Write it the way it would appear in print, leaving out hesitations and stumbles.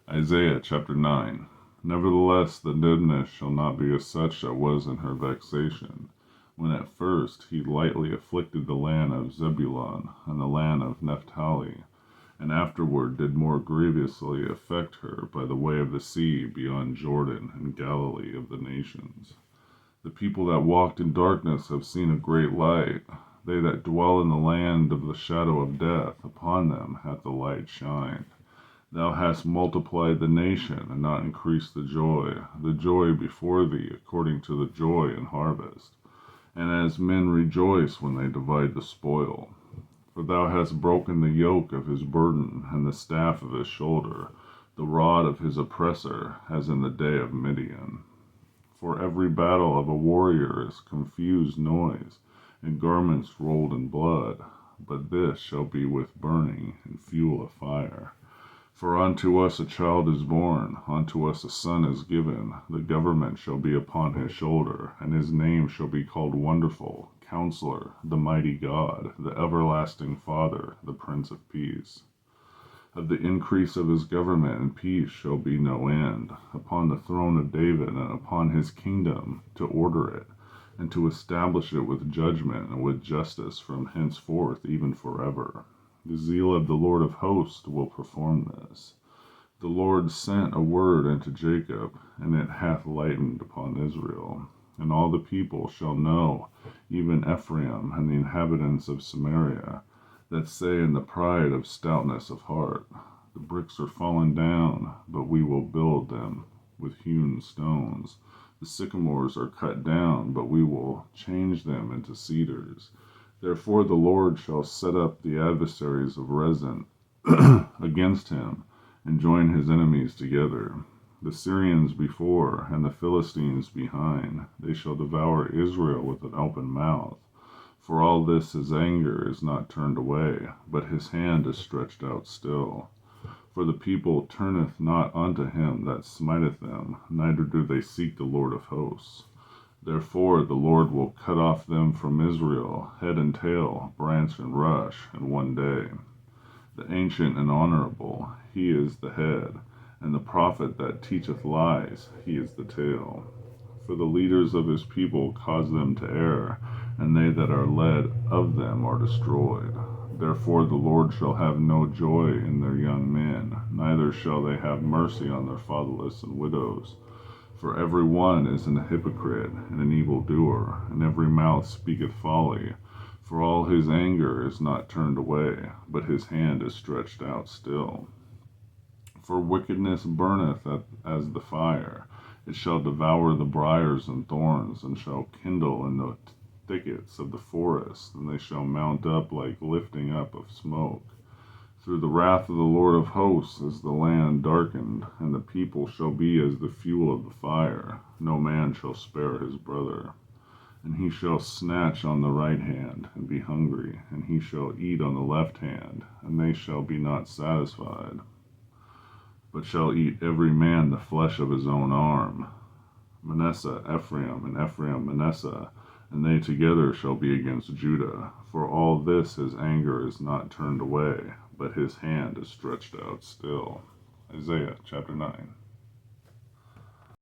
Isaiah chapter 9. Nevertheless, the dimness shall not be as such as was in her vexation, when at first he lightly afflicted the land of Zebulun and the land of Naphtali, and afterward did more grievously affect her by the way of the sea beyond Jordan and Galilee of the nations. The people that walked in darkness have seen a great light. They that dwell in the land of the shadow of death, upon them hath the light shined. Thou hast multiplied the nation, and not increased the joy before thee, according to the joy in harvest, and as men rejoice when they divide the spoil. For thou hast broken the yoke of his burden, and the staff of his shoulder, the rod of his oppressor, as in the day of Midian. For every battle of a warrior is confused noise, and garments rolled in blood, but this shall be with burning and fuel of fire. For unto us a child is born, unto us a son is given, the government shall be upon his shoulder, and his name shall be called Wonderful, Counselor, the Mighty God, the Everlasting Father, the Prince of Peace. Of the increase of his government and peace shall be no end, upon the throne of David and upon his kingdom, to order it, and to establish it with judgment and with justice from henceforth even forever. The zeal of the Lord of hosts will perform this. The Lord sent a word unto Jacob, and it hath lightened upon Israel. And all the people shall know, even Ephraim and the inhabitants of Samaria, that say in the pride of stoutness of heart, the bricks are fallen down, but we will build them with hewn stones. The sycamores are cut down, but we will change them into cedars. Therefore the Lord shall set up the adversaries of Rezin against him, and join his enemies together. The Syrians before, and the Philistines behind, they shall devour Israel with an open mouth. For all this his anger is not turned away, but his hand is stretched out still. For the people turneth not unto him that smiteth them, neither do they seek the Lord of hosts. Therefore the Lord will cut off them from Israel, head and tail, branch and rush, in one day. The ancient and honorable, he is the head, and the prophet that teacheth lies, he is the tail. For the leaders of his people cause them to err, and they that are led of them are destroyed. Therefore the Lord shall have no joy in their young men, neither shall they have mercy on their fatherless and widows. For every one is an hypocrite and an evildoer, and every mouth speaketh folly. For all his anger is not turned away, but his hand is stretched out still. For wickedness burneth as the fire. It shall devour the briars and thorns, and shall kindle in the thickets of the forest, and they shall mount up like lifting up of smoke. Through the wrath of the Lord of hosts is the land darkened, and the people shall be as the fuel of the fire. No man shall spare his brother. And he shall snatch on the right hand, and be hungry, and he shall eat on the left hand, and they shall be not satisfied, but shall eat every man the flesh of his own arm. Manasseh Ephraim, and Ephraim Manasseh, and they together shall be against Judah. For all this his anger is not turned away, but his hand is stretched out still. Isaiah chapter 9.